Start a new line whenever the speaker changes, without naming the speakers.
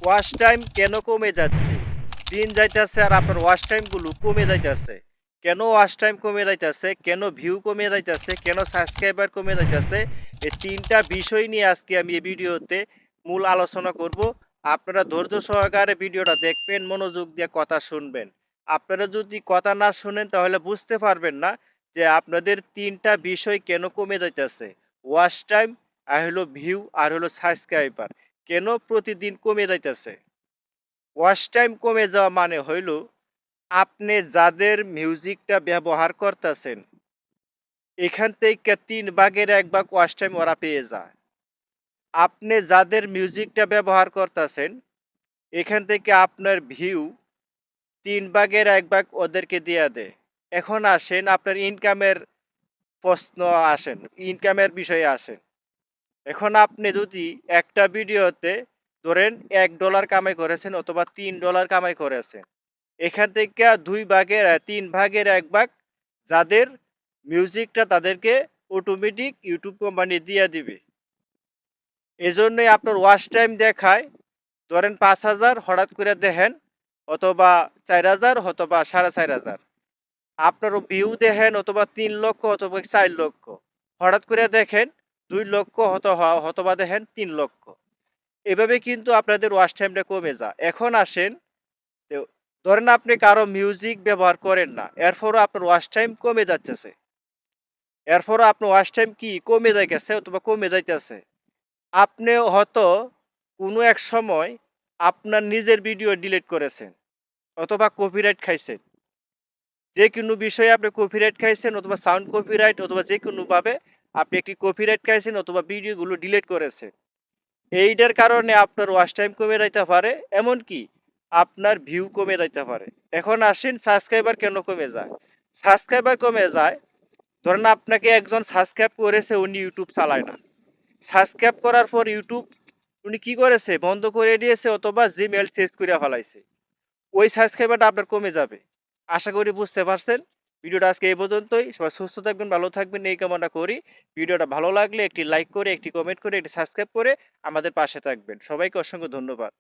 Watch time কেন কমে যাচ্ছে? দিন যাইতেছে আর আপনার ওয়াচ টাইমগুলো কমে যাইতেছে। কেন ওয়াচ টাইম কমে যাইতেছে? কেন ভিউ কমে যাইতেছে? কেন সাবস্ক্রাইবার কমে যাইতেছে? এই ৩ টা বিষয় নিয়ে আজকে আমি এই ভিডিওতে মূল আলোচনা করব। আপনারা ধৈর্য সহকারে ভিডিওটা দেখবেন, মনোযোগ দিয়ে কথা শুনবেন। আপনারা যদি কথা না শোনেন তাহলে বুঝতে পারবেন না যে আপনাদের ৩ টা বিষয় কেন কমে যাইতেছে। ওয়াচ টাইম, আর হলো ভিউ, আর হলো সাবস্ক্রাইবার। কেন প্রতিদিন কমে যাইতেছে? ওয়াচ টাইম কমে যাওয়া মানে হইল আপনি যাদের মিউজিকটা ব্যবহার করতেছেন এখান থেকে ৩ ভাগের ১ ভাগ ওয়াচ টাইম ওরা পেয়ে যায়। আপনি যাদের মিউজিকটা ব্যবহার করতেছেন এখান থেকে আপনার ভিউ ৩ ভাগের ১ ভাগ ওদেরকে দিয়ে দেয়। এখন আসেন আপনার ইনকামের প্রশ্ন আসেন, ইনকামের বিষয়ে আসেন। এখন আপনি যদি একটা ভিডিওতে ধরেন $১ কামাই করেছেন অথবা $৩ কামাই করেছেন। এখান থেকে ২ ভাগের ৩ ভাগের ১ ভাগ যাদের মিউজিকটা তাদেরকে অটোমেটিক ইউটিউব কোম্পানি দিয়ে দিবে। এজন্যই আপনার ওয়াচ টাইম দেখায় ধরেন ৫,০০০ হঠাৎ করে দেখেন অথবা ৪,০০০ অথবা ৪,৫০০। আপনার ভিউ দেখেন অথবা ৩,০০,০০০ অথবা ৪,০০,০০০। হঠাৎ করে দেখেন ২,০০,০০০ অথবা দেখেন ৩,০০,০০০। এভাবে কিন্তু আপনাদের ওয়াচ টাইমটা কমে যায়। এখন আসেন তো ধরেন আপনি কারো মিউজিক ব্যবহার করেন না। এরপরও আপনার ওয়াচ টাইম কমে যাইতেছে। এরপরও আপনার ওয়াচ টাইম কি কমে যাইতেছে অথবা কমে যাইতেছে। আপনি হয়তো কোনো এক সময় আপনার নিজের ভিডিও ডিলিট করেছেন অথবা কপিরাইট খাইছেন। যেকোনো বিষয়ে আপনি কপিরাইট খাইছেন অথবা সাউন্ড কপিরাইট অথবা যেকোনোভাবে আপনি একটি কপিরাইট খাইছেন অথবা ভিডিওগুলো ডিলিট করেছেন। এইটার কারণে আপনার ওয়াচ টাইম কমে যাইতে পারে, এমনকি আপনার ভিউ কমে যাইতে পারে। এখন আসেন সাবস্ক্রাইবার কেন কমে যায়? সাবস্ক্রাইবার কমে যায় ধরেন আপনাকে একজন সাবস্ক্রাইব করেছে, উনি ইউটিউব চালায় না। সাবস্ক্রাইব করার পর ইউটিউব উনি কি করেছে? বন্ধ করে দিয়েছে অথবা জিমেইল চেঞ্জ করে ফেলাইছে। ওই সাবস্ক্রাইবারটা আপনার কমে যাবে। আশা করি বুঝতে পারছেন। ভিডিওটা আজকে এই পর্যন্তই। সবাই সুস্থ থাকবেন, ভালো থাকবেন এই কামনা করি। ভিডিওটা ভালো লাগলে একটি লাইক করে, একটি কমেন্ট করে, একটি সাবস্ক্রাইব করে আমাদের পাশে থাকবেন। সবাইকে অসংখ্য ধন্যবাদ।